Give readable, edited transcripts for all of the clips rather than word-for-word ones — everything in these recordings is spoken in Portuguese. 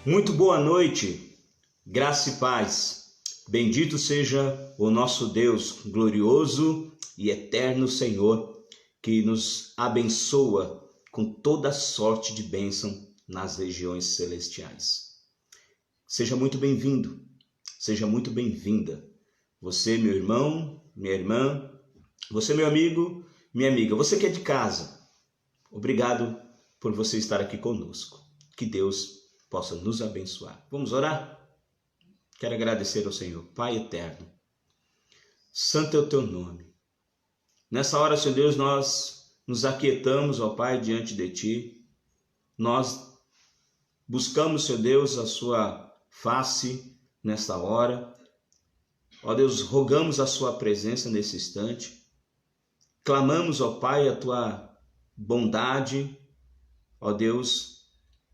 Muito boa noite, graça e paz. Bendito seja o nosso Deus, glorioso e eterno Senhor, que nos abençoa com toda sorte de bênção nas regiões celestiais. Seja muito bem-vindo, seja muito bem-vinda. Você, meu irmão, minha irmã, você, meu amigo, minha amiga, você que é de casa, obrigado por você estar aqui conosco. Que Deus possa nos abençoar. Vamos orar? Quero agradecer ao Senhor, Pai eterno. Santo é o teu nome. Nessa hora, Senhor Deus, nós nos aquietamos, ó Pai, diante de ti. Nós buscamos, Senhor Deus, a sua face nesta hora. Ó Deus, rogamos a sua presença nesse instante. Clamamos, ó Pai, a tua bondade, ó Deus,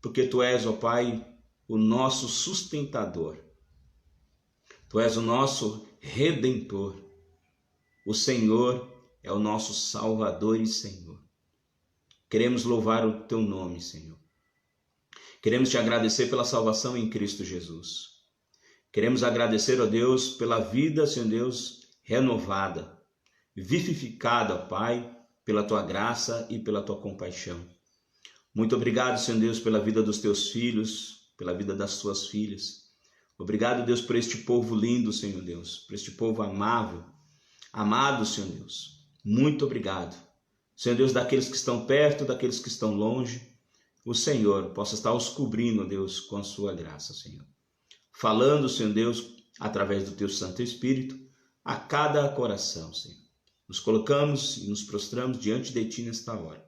porque tu és, ó Pai, o nosso sustentador. Tu és o nosso redentor. O Senhor é o nosso Salvador e Senhor. Queremos louvar o teu nome, Senhor. Queremos te agradecer pela salvação em Cristo Jesus. Queremos agradecer, ó Deus, pela vida, Senhor Deus, renovada, vivificada, ó Pai, pela tua graça e pela tua compaixão. Muito obrigado, Senhor Deus, pela vida dos teus filhos, pela vida das tuas filhas. Obrigado, Deus, por este povo lindo, Senhor Deus, por este povo amável, amado, Senhor Deus. Muito obrigado. Senhor Deus, daqueles que estão perto, daqueles que estão longe, o Senhor possa estar os cobrindo, Deus, com a sua graça, Senhor. Falando, Senhor Deus, através do teu Santo Espírito, a cada coração, Senhor. Nos colocamos e nos prostramos diante de ti nesta hora.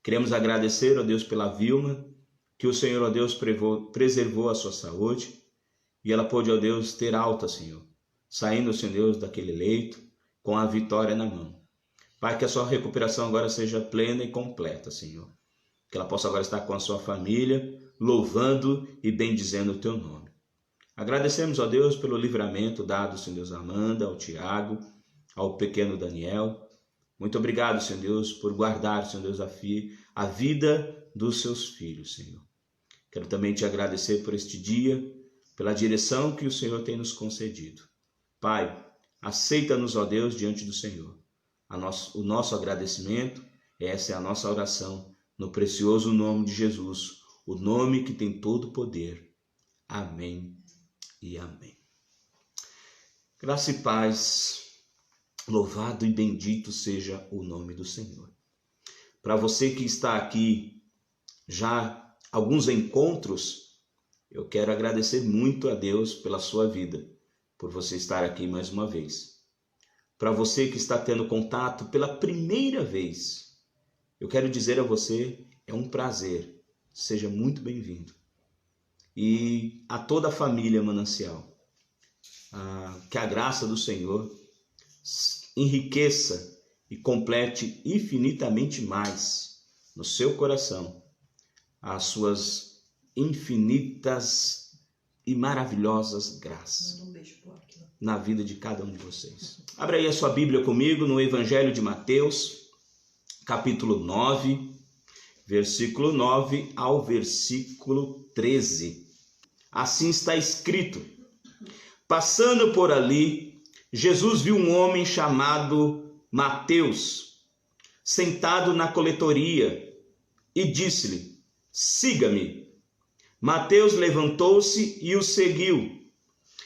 Queremos agradecer, ó Deus, pela Vilma, que o Senhor, ó Deus, preservou a sua saúde e ela pôde, ó Deus, ter alta, Senhor, saindo, Senhor Deus, daquele leito com a vitória na mão. Pai, que a sua recuperação agora seja plena e completa, Senhor. Que ela possa agora estar com a sua família, louvando e bendizendo o teu nome. Agradecemos, ó Deus, pelo livramento dado, Senhor Deus, a Amanda, ao Tiago, ao pequeno Daniel. Muito obrigado, Senhor Deus, por guardar, Senhor Deus, a vida dos seus filhos, Senhor. Quero também te agradecer por este dia, pela direção que o Senhor tem nos concedido. Pai, aceita-nos, ó Deus, diante do Senhor. O nosso agradecimento, essa é a nossa oração, no precioso nome de Jesus, o nome que tem todo o poder. Amém e amém. Graça e paz. Louvado e bendito seja o nome do Senhor. Para você que está aqui já alguns encontros, eu quero agradecer muito a Deus pela sua vida, por você estar aqui mais uma vez. Para você que está tendo contato pela primeira vez, eu quero dizer a você, é um prazer, seja muito bem-vindo. E a toda a família Manancial, que a graça do Senhor enriqueça e complete infinitamente mais no seu coração as suas infinitas e maravilhosas graças na vida de cada um de vocês. Abra aí a sua Bíblia comigo no Evangelho de Mateus, capítulo 9, versículo 9 ao versículo 13. Assim está escrito: passando por ali, Jesus viu um homem chamado Mateus, sentado na coletoria, e disse-lhe: siga-me. Mateus levantou-se e o seguiu.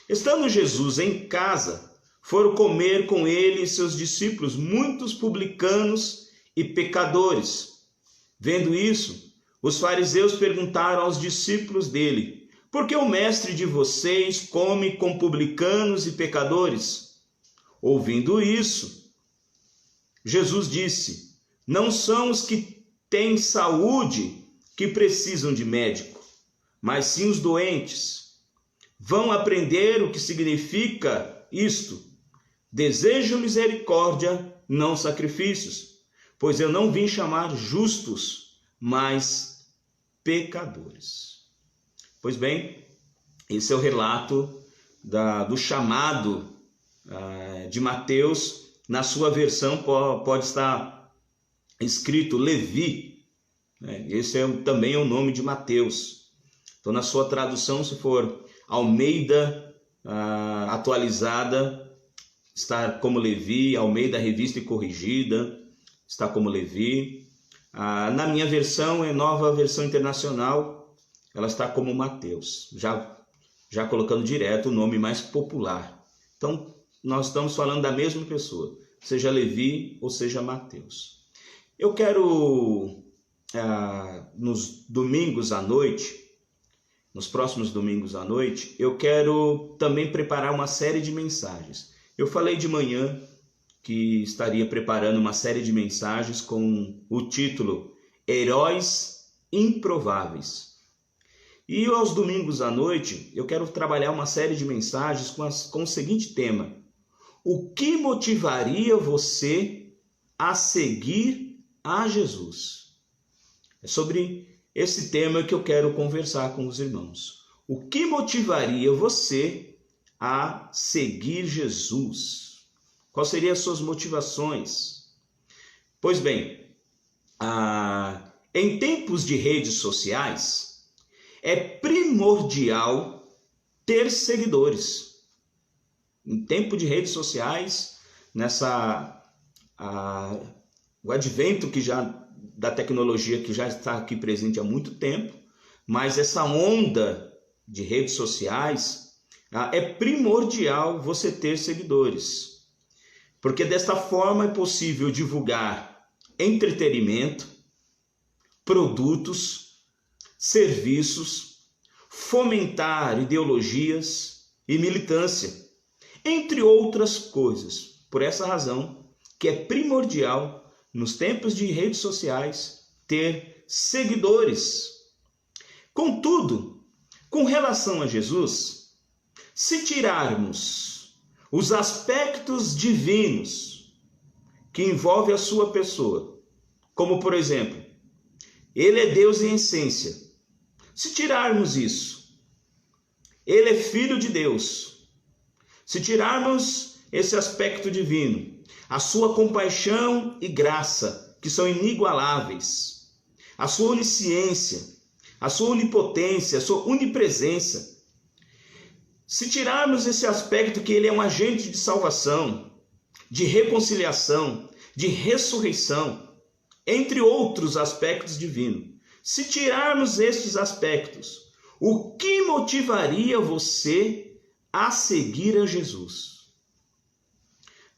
Estando Jesus em casa, foram comer com ele e seus discípulos muitos publicanos e pecadores. Vendo isso, os fariseus perguntaram aos discípulos dele: por que o mestre de vocês come com publicanos e pecadores? Ouvindo isso, Jesus disse: não são os que têm saúde que precisam de médico, mas sim os doentes. Vão aprender o que significa isto: desejo misericórdia, não sacrifícios, pois eu não vim chamar justos, mas pecadores. Pois bem, esse é o relato do chamado de Mateus. Na sua versão pode estar escrito Levi, né? Esse também é o nome de Mateus. Então, na sua tradução, se for Almeida atualizada, está como Levi. Almeida Revista e Corrigida está como Levi. Na minha versão, é Nova Versão Internacional, ela está como Mateus, já colocando direto o nome mais popular. Então, nós estamos falando da mesma pessoa, seja Levi ou seja Mateus. Eu quero, nos domingos à noite, nos próximos domingos à noite, eu quero também preparar uma série de mensagens. Eu falei de manhã que estaria preparando uma série de mensagens com o título Heróis Improváveis. E aos domingos à noite, eu quero trabalhar uma série de mensagens com o seguinte tema: o que motivaria você a seguir a Jesus? É sobre esse tema que eu quero conversar com os irmãos. O que motivaria você a seguir Jesus? Quais seriam as suas motivações? Pois bem, em tempos de redes sociais, é primordial ter seguidores. Em tempo de redes sociais, o advento da tecnologia que já está aqui presente há muito tempo, mas essa onda de redes sociais, é primordial você ter seguidores. Porque desta forma é possível divulgar entretenimento, produtos, serviços, fomentar ideologias e militância, entre outras coisas. Por essa razão que é primordial, nos tempos de redes sociais, ter seguidores. Contudo, com relação a Jesus, se tirarmos os aspectos divinos que envolvem a sua pessoa, como por exemplo, ele é Deus em essência. Se tirarmos isso, ele é filho de Deus. Se tirarmos esse aspecto divino, a sua compaixão e graça, que são inigualáveis, a sua onisciência, a sua onipotência, a sua onipresença, se tirarmos esse aspecto que ele é um agente de salvação, de reconciliação, de ressurreição, entre outros aspectos divinos, se tirarmos estes aspectos, o que motivaria você a seguir a Jesus?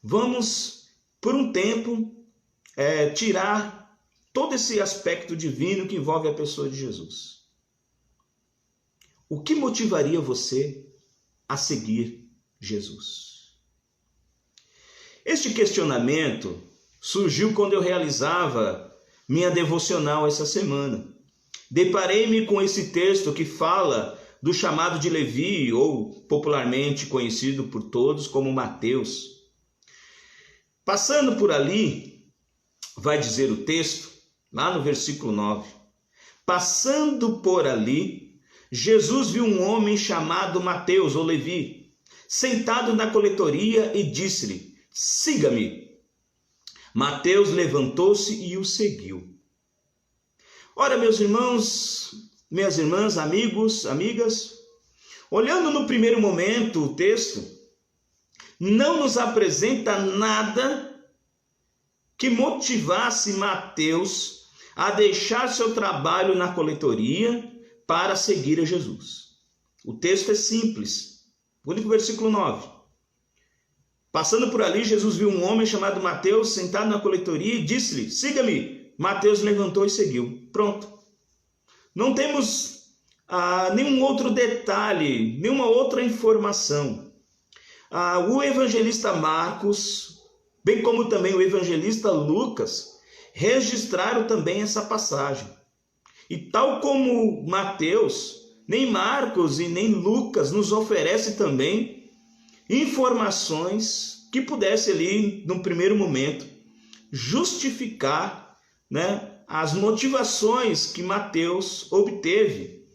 Vamos, por um tempo, tirar todo esse aspecto divino que envolve a pessoa de Jesus. O que motivaria você a seguir Jesus? Este questionamento surgiu quando eu realizava minha devocional essa semana. Deparei-me com esse texto que fala do chamado de Levi, ou popularmente conhecido por todos como Mateus. Passando por ali, vai dizer o texto, lá no versículo 9, passando por ali, Jesus viu um homem chamado Mateus, ou Levi, sentado na coletoria e disse-lhe: siga-me. Mateus levantou-se e o seguiu. Ora, meus irmãos, minhas irmãs, amigos, amigas, olhando no primeiro momento o texto, não nos apresenta nada que motivasse Mateus a deixar seu trabalho na coletoria para seguir a Jesus. O texto é simples. O único versículo 9. Passando por ali, Jesus viu um homem chamado Mateus sentado na coletoria e disse-lhe: siga-me. Mateus levantou e seguiu. Pronto. Não temos nenhum outro detalhe, nenhuma outra informação. O evangelista Marcos, bem como também o evangelista Lucas, registraram também essa passagem. E tal como Mateus, nem Marcos e nem Lucas nos oferece também informações que pudesse ali, no primeiro momento, justificar, as motivações que Mateus obteve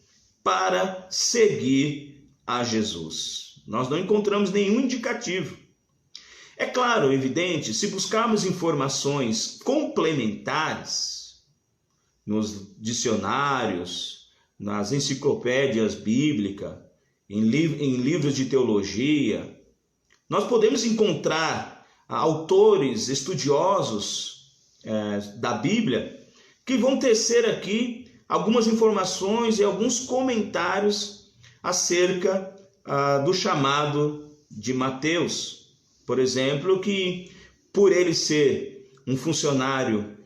para seguir a Jesus. Nós não encontramos nenhum indicativo. É claro, evidente, se buscarmos informações complementares nos dicionários, nas enciclopédias bíblicas, em livros de teologia, nós podemos encontrar autores estudiosos da Bíblia que vão tecer aqui algumas informações e alguns comentários acerca do chamado de Mateus. Por exemplo, que por ele ser um funcionário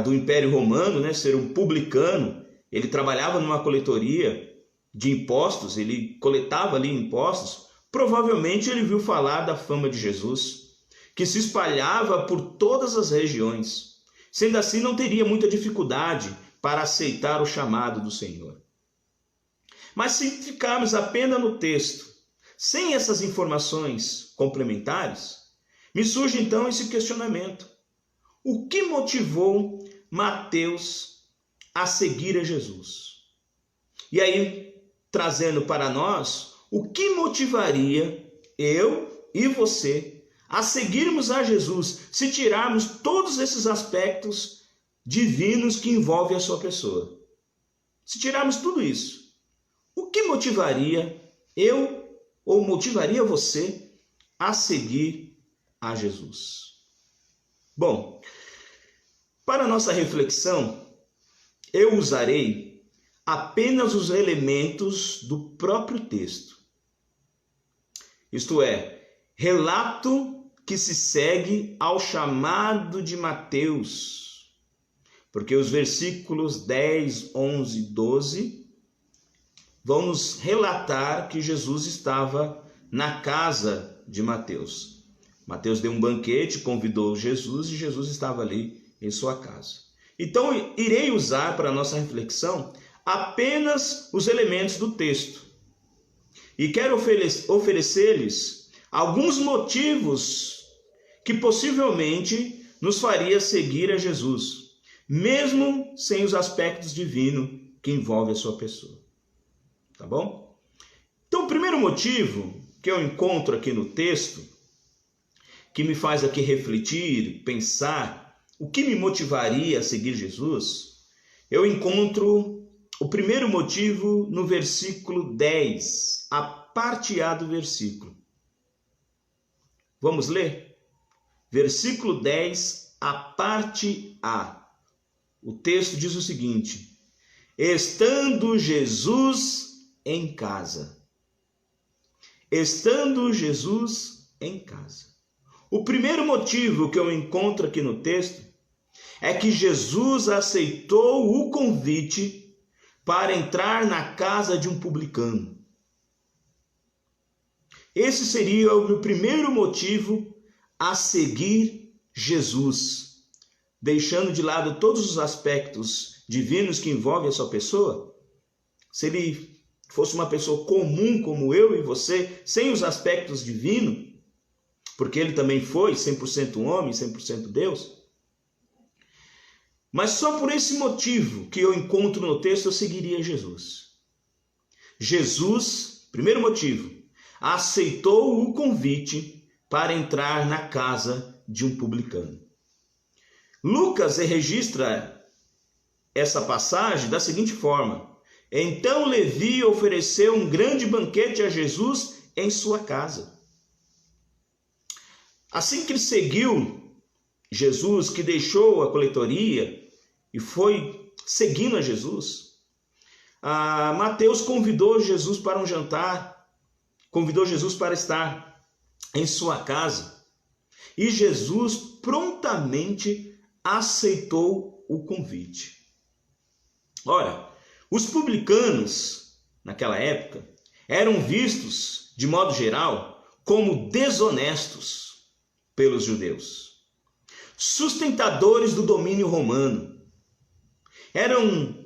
do Império Romano, né, ser um publicano, ele trabalhava numa coletoria de impostos, ele coletava ali impostos, provavelmente ele viu falar da fama de Jesus, que se espalhava por todas as regiões. Sendo assim, não teria muita dificuldade para aceitar o chamado do Senhor. Mas se ficarmos apenas no texto, sem essas informações complementares, me surge então esse questionamento. O que motivou Mateus a seguir a Jesus? E aí, trazendo para nós, o que motivaria eu e você a seguirmos a Jesus, se tirarmos todos esses aspectos divinos que envolvem a sua pessoa? Se tirarmos tudo isso, o que motivaria eu ou motivaria você a seguir a Jesus? Bom, para nossa reflexão, eu usarei apenas os elementos do próprio texto. Isto é, relato que se segue ao chamado de Mateus, porque os versículos 10, 11 e 12 vão nos relatar que Jesus estava na casa de Mateus. Mateus deu um banquete, convidou Jesus e Jesus estava ali em sua casa. Então, irei usar para a nossa reflexão apenas os elementos do texto. E quero oferecer-lhes alguns motivos que possivelmente nos faria seguir a Jesus, mesmo sem os aspectos divinos que envolvem a sua pessoa. Tá bom? Então, o primeiro motivo que eu encontro aqui no texto, que me faz aqui refletir, pensar, o que me motivaria a seguir Jesus, eu encontro o primeiro motivo no versículo 10, a parte A do versículo. Vamos ler? Versículo 10, a parte A. O texto diz o seguinte: estando Jesus em casa. Estando Jesus em casa. O primeiro motivo que eu encontro aqui no texto é que Jesus aceitou o convite para entrar na casa de um publicano. Esse seria o meu primeiro motivo a seguir Jesus, deixando de lado todos os aspectos divinos que envolvem a sua pessoa. Se ele fosse uma pessoa comum como eu e você, sem os aspectos divinos, porque ele também foi 100% homem, 100% Deus. Mas só por esse motivo que eu encontro no texto, eu seguiria Jesus. Jesus, primeiro motivo, aceitou o convite para entrar na casa de um publicano. Lucas registra essa passagem da seguinte forma: então Levi ofereceu um grande banquete a Jesus em sua casa. Assim que ele seguiu Jesus, que deixou a coletoria e foi seguindo a Jesus, Mateus convidou Jesus para um jantar, convidou Jesus para estar em sua casa. E Jesus prontamente aceitou o convite. Ora, os publicanos, naquela época, eram vistos, de modo geral, como desonestos pelos judeus, sustentadores do domínio romano. Eram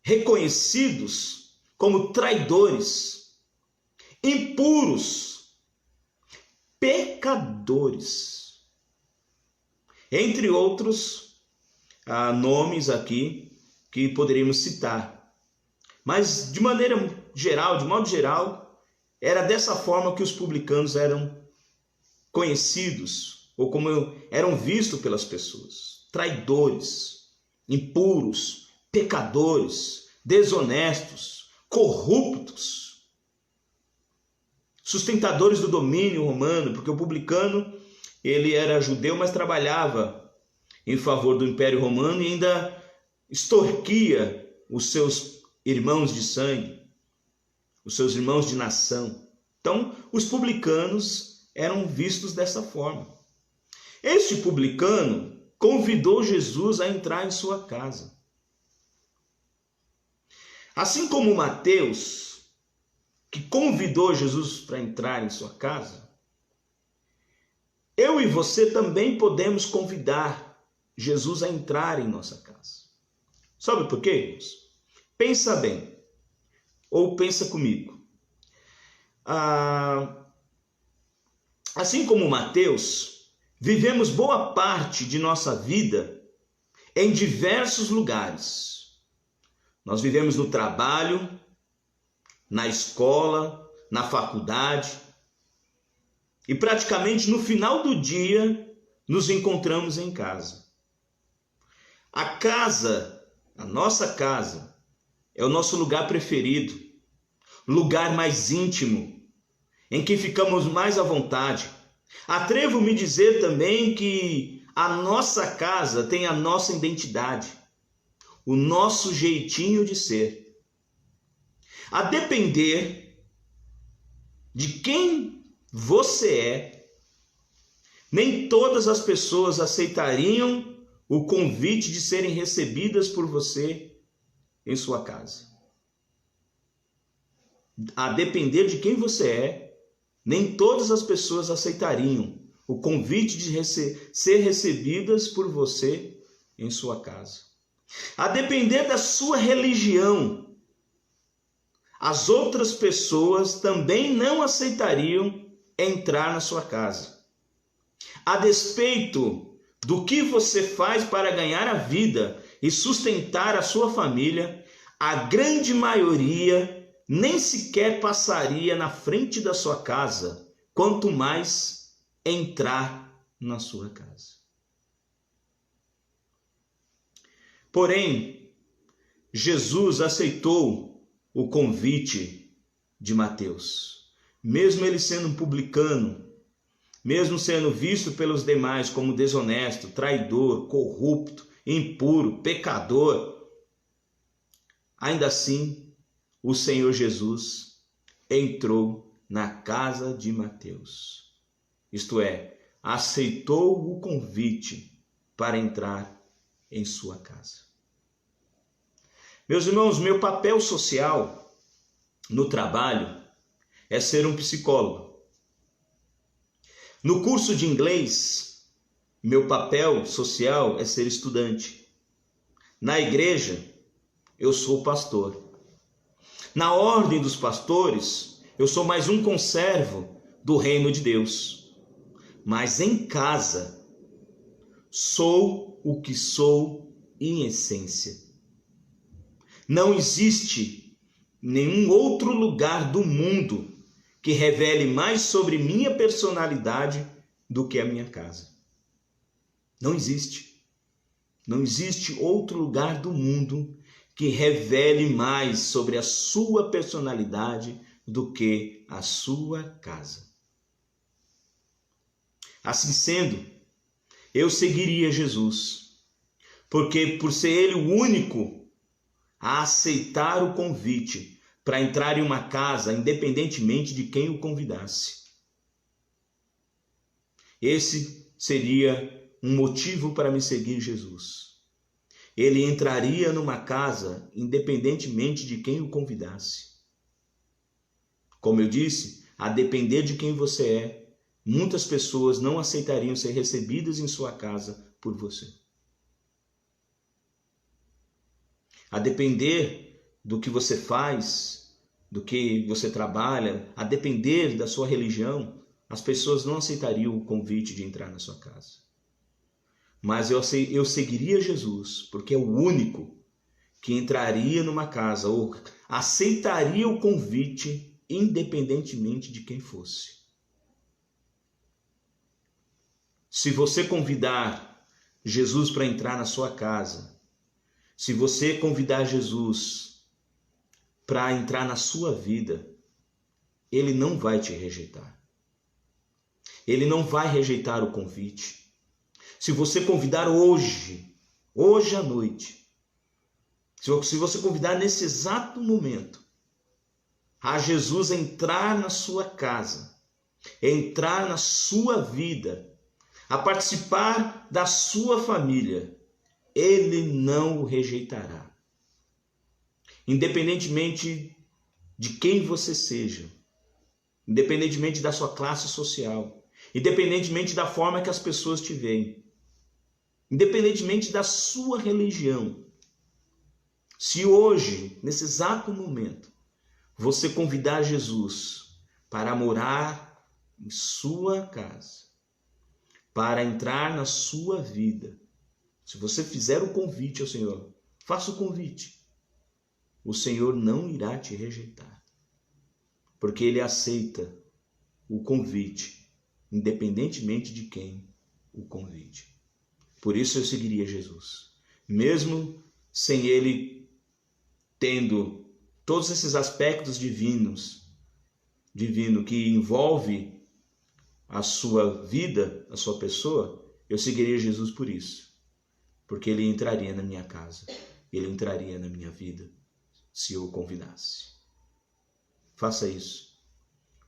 reconhecidos como traidores, impuros, pecadores, entre outros nomes aqui que poderíamos citar. Mas de maneira geral, de modo geral, era dessa forma que os publicanos eram conhecidos, ou como eram vistos pelas pessoas: traidores, impuros, pecadores, desonestos, corruptos, sustentadores do domínio romano, porque o publicano, ele era judeu, mas trabalhava em favor do Império Romano e ainda extorquia os seus irmãos de sangue, os seus irmãos de nação. Então, os publicanos eram vistos dessa forma. Este publicano convidou Jesus a entrar em sua casa. Assim como Mateus, que convidou Jesus para entrar em sua casa, eu e você também podemos convidar Jesus a entrar em nossa casa. Sabe por quê, irmãos? Pensa bem, ou pensa comigo. Assim como Mateus, vivemos boa parte de nossa vida em diversos lugares. Nós vivemos no trabalho, na escola, na faculdade, e praticamente no final do dia nos encontramos em casa. A casa, a nossa casa, é o nosso lugar preferido, lugar mais íntimo, em que ficamos mais à vontade. Atrevo-me a dizer também que a nossa casa tem a nossa identidade, o nosso jeitinho de ser. A depender de quem você é, nem todas as pessoas aceitariam o convite de serem recebidas por você em sua casa. A depender de quem você é, nem todas as pessoas aceitariam o convite de ser recebidas por você em sua casa. A depender da sua religião, as outras pessoas também não aceitariam entrar na sua casa. A despeito do que você faz para ganhar a vida e sustentar a sua família, a grande maioria nem sequer passaria na frente da sua casa, quanto mais entrar na sua casa. Porém, Jesus aceitou o convite de Mateus, mesmo ele sendo um publicano, mesmo sendo visto pelos demais como desonesto, traidor, corrupto, impuro, pecador. Ainda assim, o Senhor Jesus entrou na casa de Mateus. Isto é, aceitou o convite para entrar em sua casa. Meus irmãos, meu papel social no trabalho é ser um psicólogo. No curso de inglês, meu papel social é ser estudante. Na igreja, eu sou pastor. Na ordem dos pastores, eu sou mais um conservo do reino de Deus. Mas em casa, sou o que sou em essência. Não existe nenhum outro lugar do mundo que revele mais sobre minha personalidade do que a minha casa. Não existe. Não existe outro lugar do mundo que revele mais sobre a sua personalidade do que a sua casa. Assim sendo, eu seguiria Jesus, porque por ser ele o único a aceitar o convite para entrar em uma casa, independentemente de quem o convidasse. Esse seria um motivo para me seguir Jesus. Ele entraria numa casa, independentemente de quem o convidasse. Como eu disse, a depender de quem você é, muitas pessoas não aceitariam ser recebidas em sua casa por você. A depender do que você faz, do que você trabalha, a depender da sua religião, as pessoas não aceitariam o convite de entrar na sua casa. Mas eu seguiria Jesus, porque é o único que entraria numa casa ou aceitaria o convite independentemente de quem fosse. Se você convidar Jesus para entrar na sua casa, se você convidar Jesus para entrar na sua vida, Ele não vai te rejeitar. Ele não vai rejeitar o convite. Se você convidar hoje à noite, se você convidar nesse exato momento a Jesus entrar na sua casa, entrar na sua vida, a participar da sua família, Ele não o rejeitará. Independentemente de quem você seja, independentemente da sua classe social, independentemente da forma que as pessoas te veem, independentemente da sua religião, se hoje, nesse exato momento, você convidar Jesus para morar em sua casa, para entrar na sua vida, se você fizer o convite ao Senhor, faça o convite, o Senhor não irá te rejeitar, porque Ele aceita o convite, independentemente de quem o convide. Por isso eu seguiria Jesus, mesmo sem Ele tendo todos esses aspectos divino que envolve a sua vida, a sua pessoa, eu seguiria Jesus por isso, porque Ele entraria na minha casa, Ele entraria na minha vida, se eu o convidasse. Faça isso.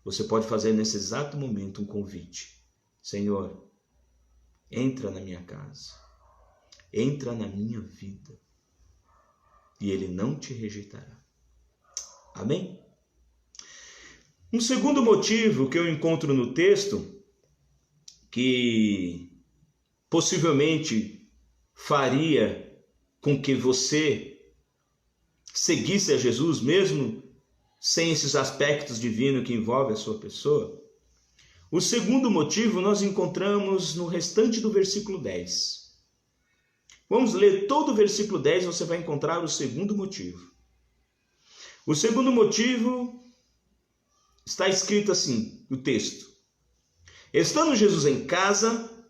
Você pode fazer nesse exato momento um convite. Senhor, entra na minha casa, entra na minha vida, e Ele não te rejeitará. Amém? Um segundo motivo que eu encontro no texto, que possivelmente faria com que você seguisse a Jesus, mesmo sem esses aspectos divinos que envolvem a sua pessoa. O segundo motivo nós encontramos no restante do versículo 10. Vamos ler todo o versículo 10, você vai encontrar o segundo motivo. O segundo motivo está escrito assim, no texto. Estando Jesus em casa,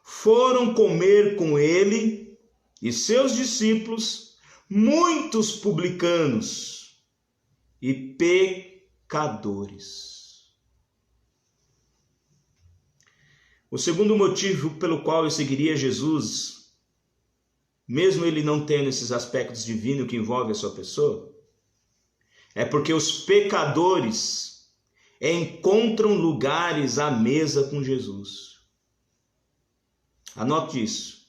foram comer com ele e seus discípulos muitos publicanos e pecadores. O segundo motivo pelo qual eu seguiria Jesus, mesmo ele não tendo esses aspectos divinos que envolvem a sua pessoa, é porque os pecadores encontram lugares à mesa com Jesus. Anote isso.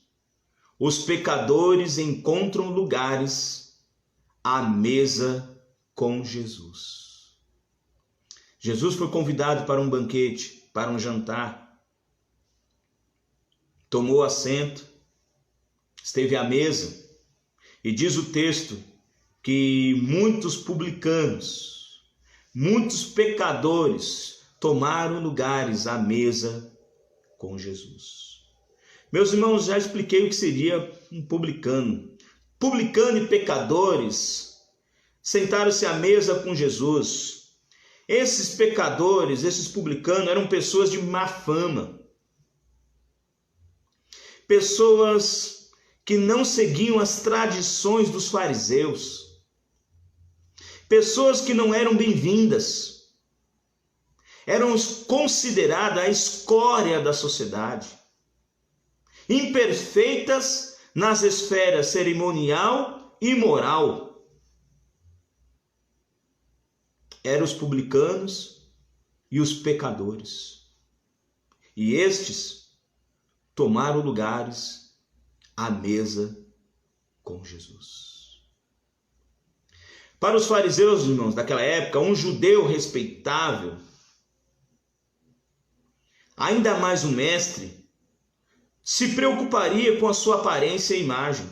Os pecadores encontram lugares à mesa com Jesus. Jesus foi convidado para um banquete, para um jantar. Tomou assento, esteve à mesa, e diz o texto que muitos publicanos, muitos pecadores tomaram lugares à mesa com Jesus. Meus irmãos, já expliquei o que seria um publicano. Publicano e pecadores sentaram-se à mesa com Jesus. Esses pecadores, esses publicanos, eram pessoas de má fama. Pessoas que não seguiam as tradições dos fariseus. Pessoas que não eram bem-vindas. Eram consideradas a escória da sociedade. Imperfeitas nas esferas cerimonial e moral. Eram os publicanos e os pecadores. E estes tomaram lugares à mesa com Jesus. Para os fariseus, irmãos, daquela época, um judeu respeitável, ainda mais um mestre, se preocuparia com a sua aparência e imagem,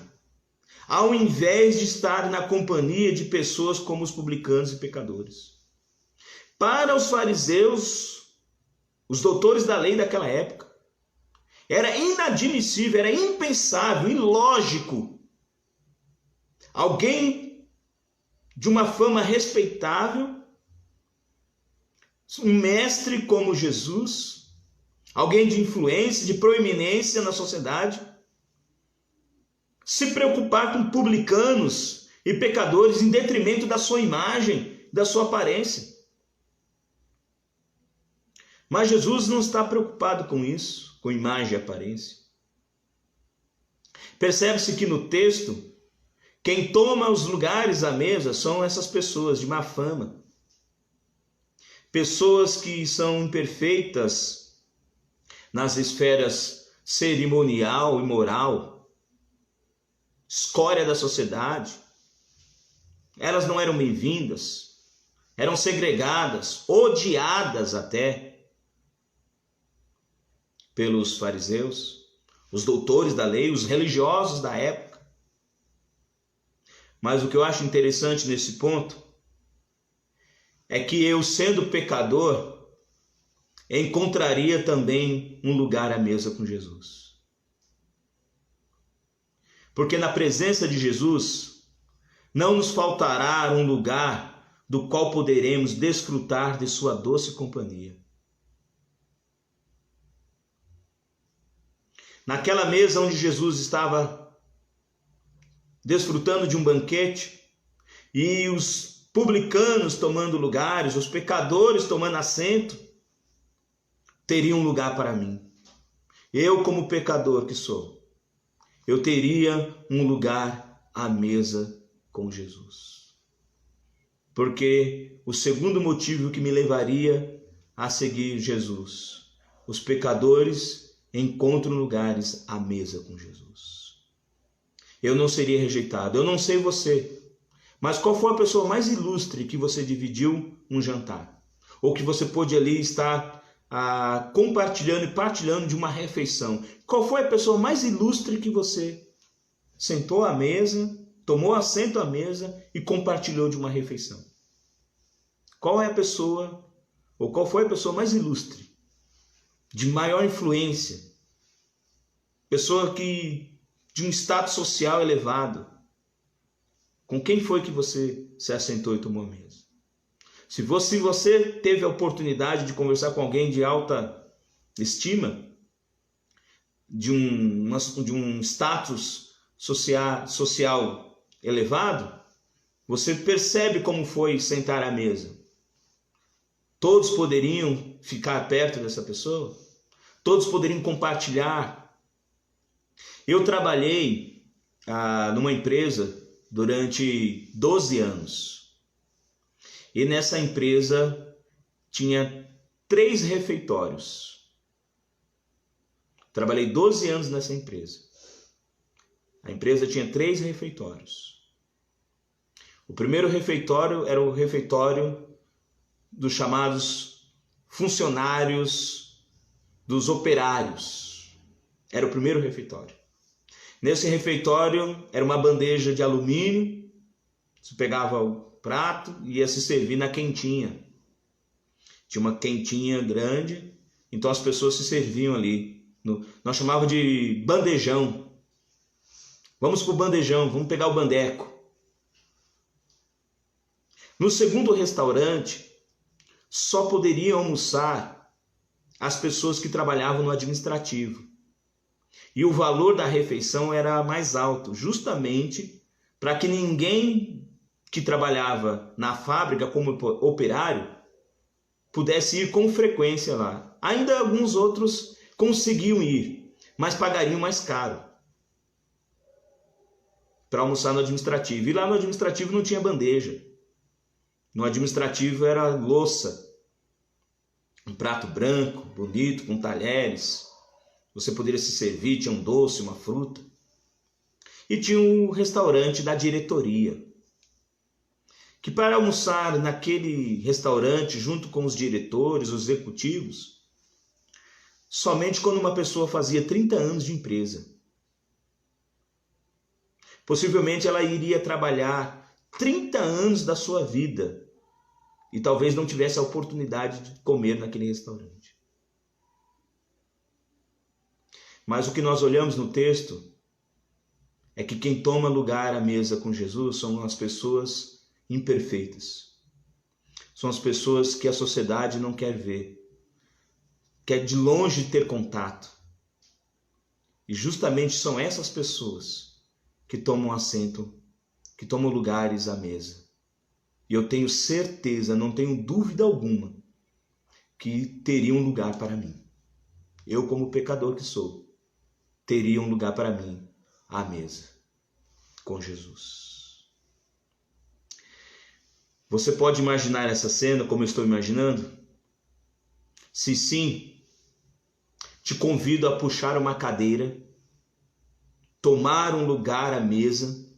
ao invés de estar na companhia de pessoas como os publicanos e pecadores. Para os fariseus, os doutores da lei daquela época, era inadmissível, era impensável, ilógico, alguém de uma fama respeitável, um mestre como Jesus, alguém de influência, de proeminência na sociedade, se preocupar com publicanos e pecadores em detrimento da sua imagem, da sua aparência. Mas Jesus não está preocupado com isso, com imagem e aparência. Percebe-se que no texto, quem toma os lugares à mesa são essas pessoas de má fama. Pessoas que são imperfeitas nas esferas cerimonial e moral, escória da sociedade. Elas não eram bem-vindas, eram segregadas, odiadas até pelos fariseus, os doutores da lei, os religiosos da época. Mas o que eu acho interessante nesse ponto é que eu, sendo pecador, encontraria também um lugar à mesa com Jesus. Porque na presença de Jesus não nos faltará um lugar do qual poderemos desfrutar de sua doce companhia. Naquela mesa onde Jesus estava desfrutando de um banquete e os publicanos tomando lugares, os pecadores tomando assento, teria um lugar para mim. Eu, como pecador que sou, eu teria um lugar à mesa com Jesus. Porque o segundo motivo que me levaria a seguir Jesus, os pecadores encontram lugares à mesa com Jesus. Eu não seria rejeitado. Eu não sei você, mas qual foi a pessoa mais ilustre que você dividiu um jantar? Ou que você pôde ali estar compartilhando e partilhando de uma refeição? Qual foi a pessoa mais ilustre que você sentou à mesa, tomou assento à mesa e compartilhou de uma refeição? Qual é a pessoa, ou qual foi a pessoa mais ilustre, de maior influência, pessoa que de um status social elevado? Com quem foi que você se assentou e tomou a mesa? Se você teve a oportunidade de conversar com alguém de alta estima, de um status social elevado, você percebe como foi sentar à mesa. Todos poderiam ficar perto dessa pessoa? Todos poderiam compartilhar? Eu trabalhei numa empresa durante 12 anos. E nessa empresa tinha 3 refeitórios. Trabalhei 12 anos nessa empresa. A empresa tinha 3 refeitórios. O primeiro refeitório era o refeitório dos chamados funcionários, dos operários. Era o primeiro refeitório. Nesse refeitório era uma bandeja de alumínio. Você pegava o prato e ia se servir na quentinha. Tinha uma quentinha grande, então as pessoas se serviam ali. Nós chamávamos de bandejão. Vamos para o bandejão, vamos pegar o bandeco. No segundo restaurante, só poderiam almoçar as pessoas que trabalhavam no administrativo. E o valor da refeição era mais alto, justamente para que ninguém que trabalhava na fábrica como operário pudesse ir com frequência lá. Ainda alguns outros conseguiam ir, mas pagariam mais caro para almoçar no administrativo. E lá no administrativo não tinha bandeja. No administrativo era louça, um prato branco, bonito, com talheres. Você poderia se servir, tinha um doce, uma fruta. E tinha um restaurante da diretoria, que para almoçar naquele restaurante junto com os diretores, os executivos, somente quando uma pessoa fazia 30 anos de empresa. Possivelmente ela iria trabalhar 30 anos da sua vida e talvez não tivesse a oportunidade de comer naquele restaurante. Mas o que nós olhamos no texto é que quem toma lugar à mesa com Jesus são as pessoas imperfeitas. São as pessoas que a sociedade não quer ver, quer de longe ter contato. E justamente são essas pessoas que tomam assento, que tomam lugares à mesa. E eu tenho certeza, não tenho dúvida alguma, que teria um lugar para mim. Eu, como pecador que sou, teria um lugar para mim à mesa com Jesus. Você pode imaginar essa cena como eu estou imaginando? Se sim, te convido a puxar uma cadeira, tomar um lugar à mesa,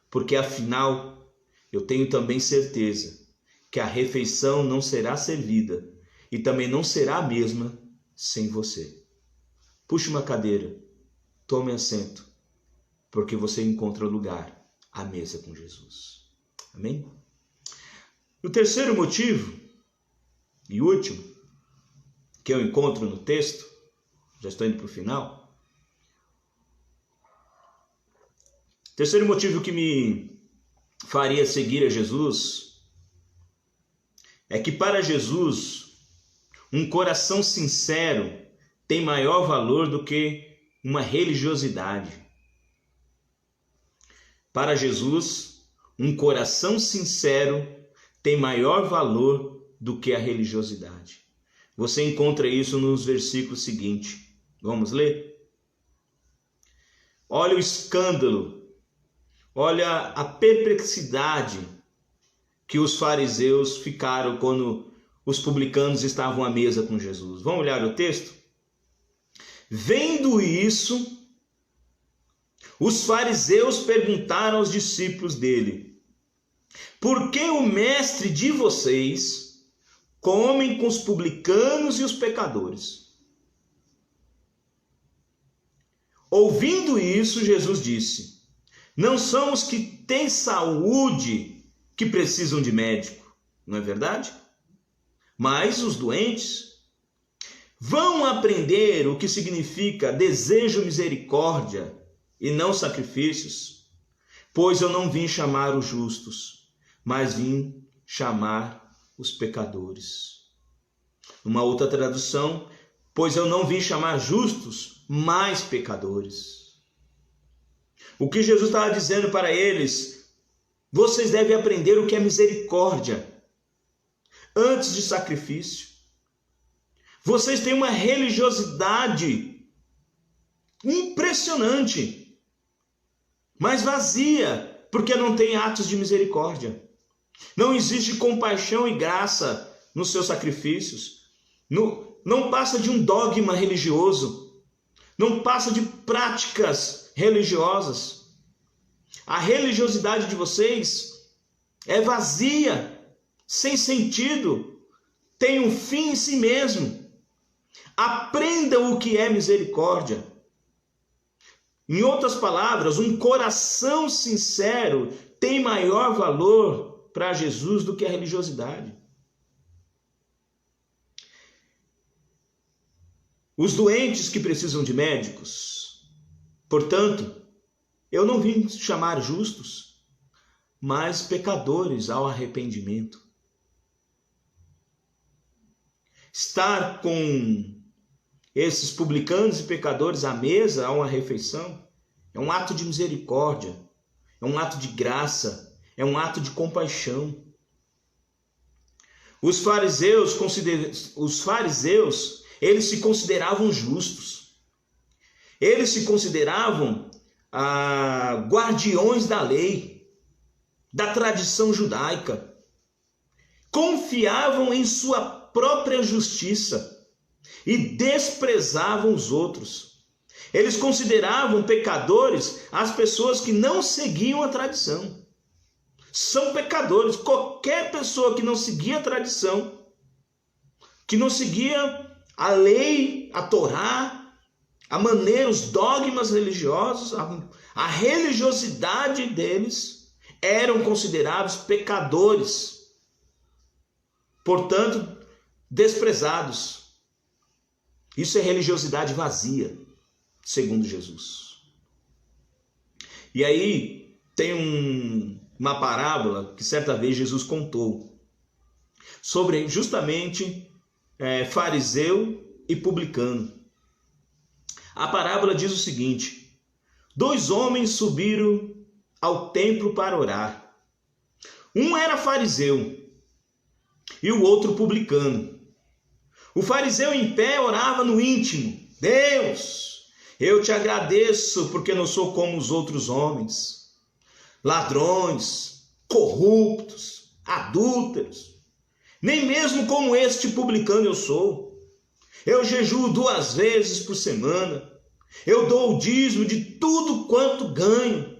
porque afinal eu tenho também certeza que a refeição não será servida e também não será a mesma sem você. Puxe uma cadeira, tome assento, porque você encontra lugar à mesa com Jesus. Amém? O terceiro motivo e último que eu encontro no texto, já estou indo para o final. Terceiro motivo que me faria seguir a Jesus é que para Jesus um coração sincero tem maior valor do que uma religiosidade. Para Jesus, um coração sincero tem maior valor do que a religiosidade. Você encontra isso nos versículos seguintes. Vamos ler? Olha o escândalo, olha a perplexidade que os fariseus ficaram quando os publicanos estavam à mesa com Jesus. Vamos olhar o texto? Vendo isso, os fariseus perguntaram aos discípulos dele: por que o mestre de vocês come com os publicanos e os pecadores? Ouvindo isso, Jesus disse: não são os que têm saúde que precisam de médico, não é verdade? Mas os doentes. Vão aprender o que significa desejo misericórdia e não sacrifícios, pois eu não vim chamar os justos, mas vim chamar os pecadores. Uma outra tradução, pois eu não vim chamar justos, mas pecadores. O que Jesus estava dizendo para eles: vocês devem aprender o que é misericórdia antes de sacrifício. Vocês têm uma religiosidade impressionante, mas vazia, porque não tem atos de misericórdia. Não existe compaixão e graça nos seus sacrifícios. Não passa de um dogma religioso. Não passa de práticas religiosas. A religiosidade de vocês é vazia, sem sentido, tem um fim em si mesmo. Aprendam o que é misericórdia. Em outras palavras, um coração sincero tem maior valor para Jesus do que a religiosidade. Os doentes que precisam de médicos, portanto, eu não vim chamar justos, mas pecadores ao arrependimento. Estar com esses publicanos e pecadores à mesa, a uma refeição, é um ato de misericórdia, é um ato de graça, é um ato de compaixão. Os fariseus, eles se consideravam justos. Eles se consideravam guardiões da lei, da tradição judaica. Confiavam em sua própria justiça e desprezavam os outros. Eles consideravam pecadores as pessoas que não seguiam a tradição. São pecadores. Qualquer pessoa que não seguia a tradição, que não seguia a lei, a Torá, a maneira, os dogmas religiosos, a religiosidade deles, eram considerados pecadores. Portanto, desprezados. Isso é religiosidade vazia, segundo Jesus. E aí tem uma parábola que certa vez Jesus contou sobre justamente fariseu e publicano. A parábola diz o seguinte: 2 homens subiram ao templo para orar. Um era fariseu e o outro publicano. O fariseu em pé orava no íntimo: Deus, eu te agradeço porque não sou como os outros homens, ladrões, corruptos, adúlteros, nem mesmo como este publicano eu sou. Eu jejuo 2 vezes por semana, eu dou o dízimo de tudo quanto ganho.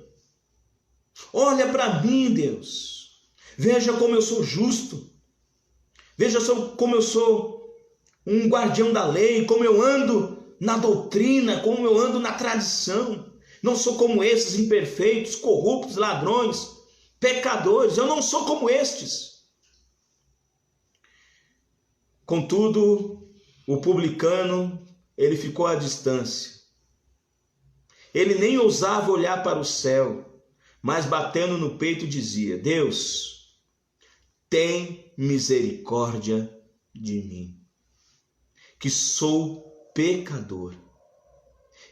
Olha para mim, Deus, veja como eu sou justo, veja como eu sou um guardião da lei, como eu ando na doutrina, como eu ando na tradição. Não sou como esses imperfeitos, corruptos, ladrões, pecadores. Eu não sou como estes. Contudo, o publicano, ele ficou à distância. Ele nem ousava olhar para o céu, mas batendo no peito dizia: Deus, tem misericórdia de mim, que sou pecador.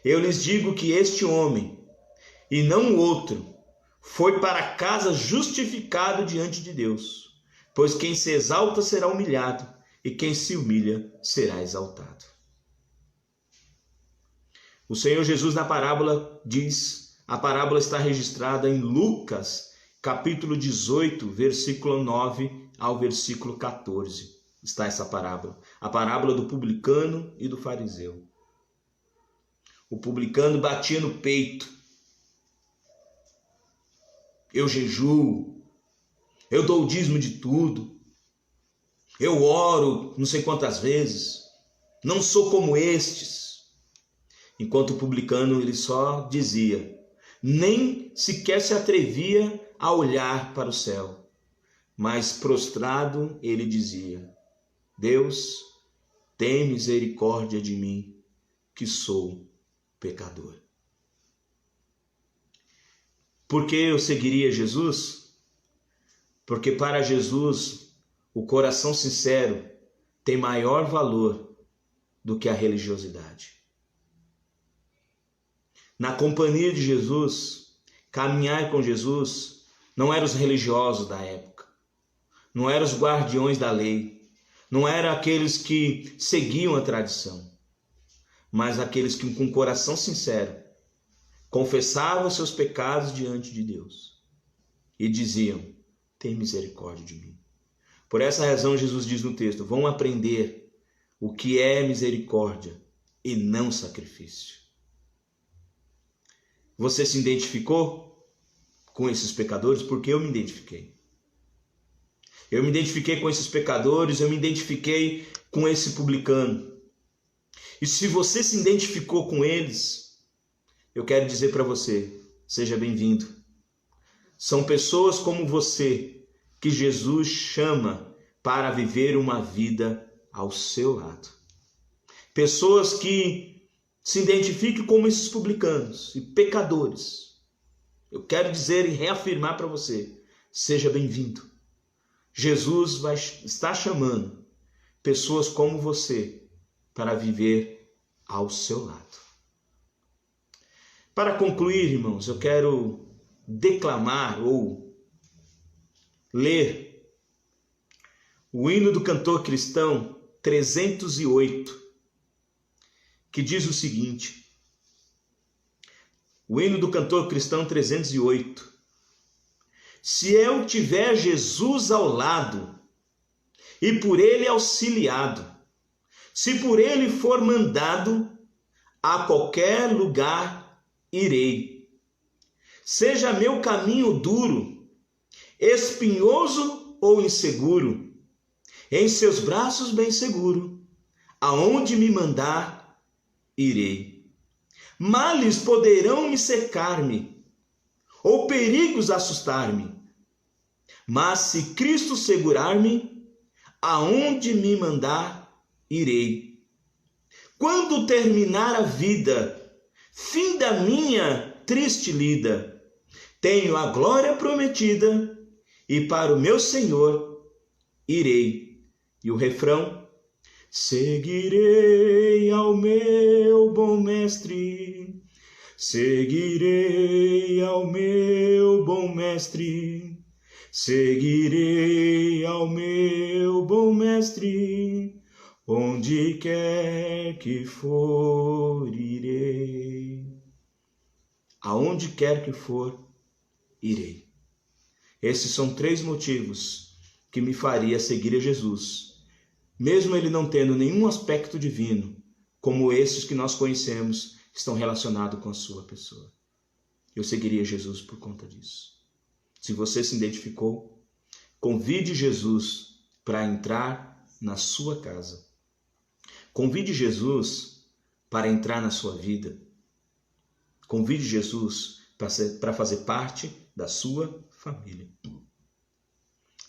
Eu lhes digo que este homem, e não o outro, foi para casa justificado diante de Deus, pois quem se exalta será humilhado, e quem se humilha será exaltado. O Senhor Jesus na parábola diz, a parábola está registrada em Lucas, capítulo 18, versículo 9 ao versículo 14. Está essa parábola, a parábola do publicano e do fariseu. O publicano batia no peito: eu jejuo, eu dou o dízimo de tudo, eu oro não sei quantas vezes, não sou como estes. Enquanto o publicano, ele só dizia, nem sequer se atrevia a olhar para o céu, mas prostrado ele dizia: Deus, tem misericórdia de mim, que sou pecador. Por que eu seguiria Jesus? Porque para Jesus o coração sincero tem maior valor do que a religiosidade. Na companhia de Jesus, caminhar com Jesus, não eram os religiosos da época, não eram os guardiões da lei, não eram aqueles que seguiam a tradição, mas aqueles que com coração sincero confessavam seus pecados diante de Deus e diziam: tem misericórdia de mim. Por essa razão Jesus diz no texto: vão aprender o que é misericórdia e não sacrifício. Você se identificou com esses pecadores? Porque eu me identifiquei. Eu me identifiquei com esses pecadores, eu me identifiquei com esse publicano. E se você se identificou com eles, eu quero dizer para você, seja bem-vindo. São pessoas como você que Jesus chama para viver uma vida ao seu lado. Pessoas que se identifiquem como esses publicanos e pecadores. Eu quero dizer e reafirmar para você, seja bem-vindo. Jesus está chamando pessoas como você para viver ao seu lado. Para concluir, irmãos, eu quero declamar ou ler o hino do cantor cristão 308, que diz o seguinte: o hino do cantor cristão 308. Se eu tiver Jesus ao lado e por ele auxiliado, se por ele for mandado, a qualquer lugar irei. Seja meu caminho duro, espinhoso ou inseguro, em seus braços bem seguro, aonde me mandar, irei. Males poderão me cercar-me, ou perigos assustar-me, mas se Cristo segurar-me, aonde me mandar, irei. Quando terminar a vida, fim da minha triste lida, tenho a glória prometida, e para o meu Senhor irei. E o refrão: seguirei ao meu bom mestre, seguirei ao meu mestre, seguirei ao meu bom mestre, onde quer que for, irei. Aonde quer que for, irei. Esses são 3 motivos que me faria seguir a Jesus, mesmo ele não tendo nenhum aspecto divino, como esses que nós conhecemos, estão relacionados com a sua pessoa. Eu seguiria Jesus por conta disso. Se você se identificou, convide Jesus para entrar na sua casa. Convide Jesus para entrar na sua vida. Convide Jesus para fazer parte da sua família.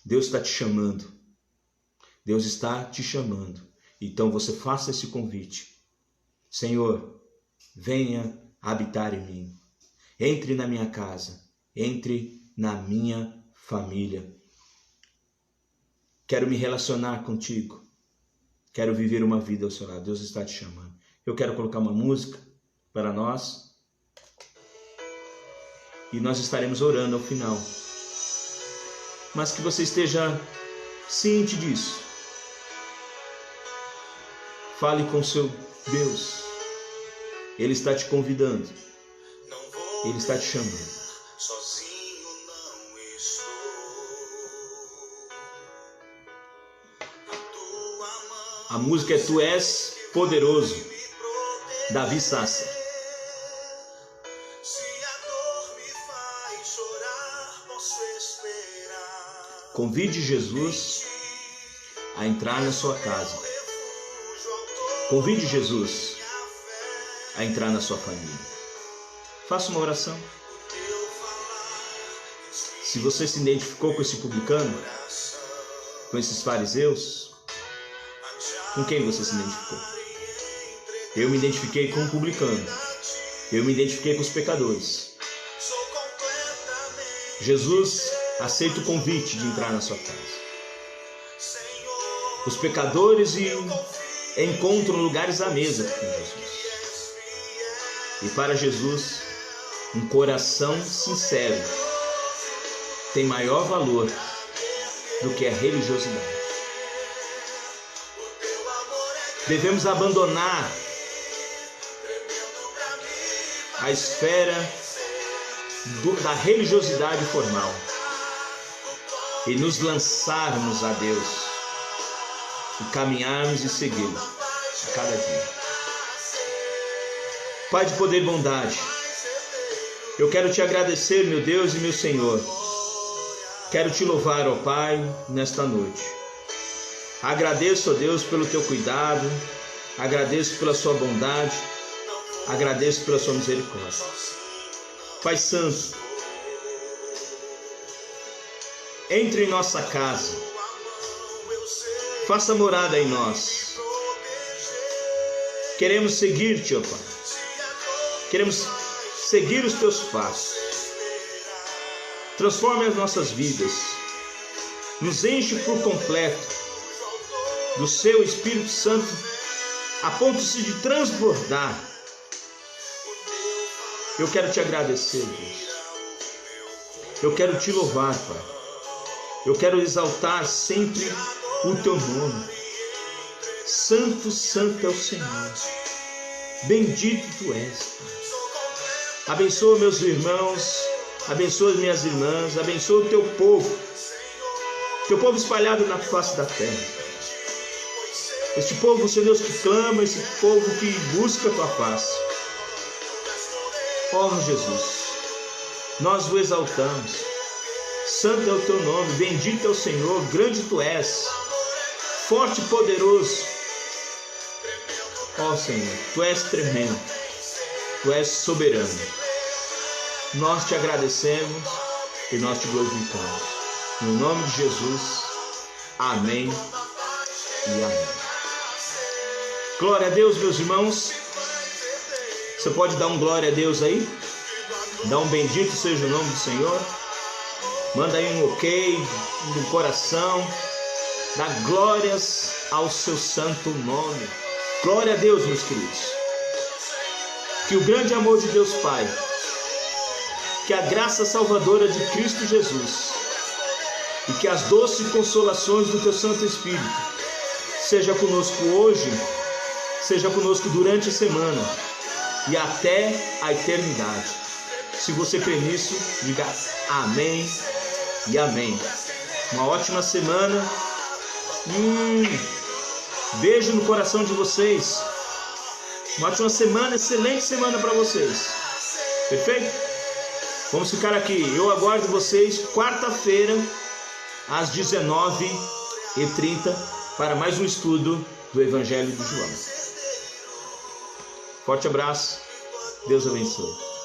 Deus está te chamando. Deus está te chamando. Então você faça esse convite. Senhor, venha habitar em mim. Entre na minha casa. Entre na minha família. Quero me relacionar contigo. Quero viver uma vida ao seu lado. Deus está te chamando. Eu quero colocar uma música para nós. E nós estaremos orando ao final. Mas que você esteja ciente disso. Fale com seu Deus. Ele está te convidando. Ele está te chamando. A música é Tu És Poderoso, Davi Sasser. Convide Jesus a entrar na sua casa. Convide Jesus a entrar na sua família. Faça uma oração. Se você se identificou com esse publicano, com esses fariseus, com quem você se identificou? Eu me identifiquei com o publicano. Eu me identifiquei com os pecadores. Jesus aceita o convite de entrar na sua casa. Os pecadores encontram lugares à mesa com Jesus. E para Jesus, um coração sincero tem maior valor do que a religiosidade. Devemos abandonar a esfera da religiosidade formal e nos lançarmos a Deus e caminharmos e segui-lo a cada dia. Pai de poder e bondade, eu quero te agradecer, meu Deus e meu Senhor. Quero te louvar, ó Pai, nesta noite. Agradeço, ó Deus, pelo teu cuidado, agradeço pela sua bondade, agradeço pela sua misericórdia. Pai Santo, entre em nossa casa, faça morada em nós. Queremos seguir-te, ó Pai. Queremos seguir os teus passos. Transforme as nossas vidas. Nos enche por completo do seu Espírito Santo, a ponto de transbordar. Eu quero te agradecer, Deus. Eu quero te louvar, Pai. Eu quero exaltar sempre o teu nome. Santo, santo é o Senhor. Bendito tu és, Pai. Abençoa meus irmãos, abençoa minhas irmãs, abençoa o teu povo espalhado na face da terra. Este povo, Senhor Deus, que clama, esse povo que busca a tua face. Ó Jesus, nós o exaltamos. Santo é o teu nome, bendito é o Senhor, grande tu és, forte e poderoso. Ó Senhor, tu és tremendo, tu és soberano. Nós te agradecemos e nós te glorificamos. No nome de Jesus, amém e amém. Glória a Deus, meus irmãos. Você pode dar um glória a Deus aí? Dá um bendito seja o nome do Senhor. Manda aí um ok no coração. Dá glórias ao seu santo nome. Glória a Deus, meus queridos. Que o grande amor de Deus Pai, que a graça salvadora de Cristo Jesus e que as doces consolações do teu Santo Espírito seja conosco hoje, seja conosco durante a semana e até a eternidade. Se você crê nisso, diga amém e amém. Uma ótima semana. Beijo no coração de vocês. Uma ótima semana, excelente semana para vocês. Perfeito? Vamos ficar aqui. Eu aguardo vocês quarta-feira às 19h30 para mais um estudo do Evangelho de João. Forte abraço. Deus abençoe.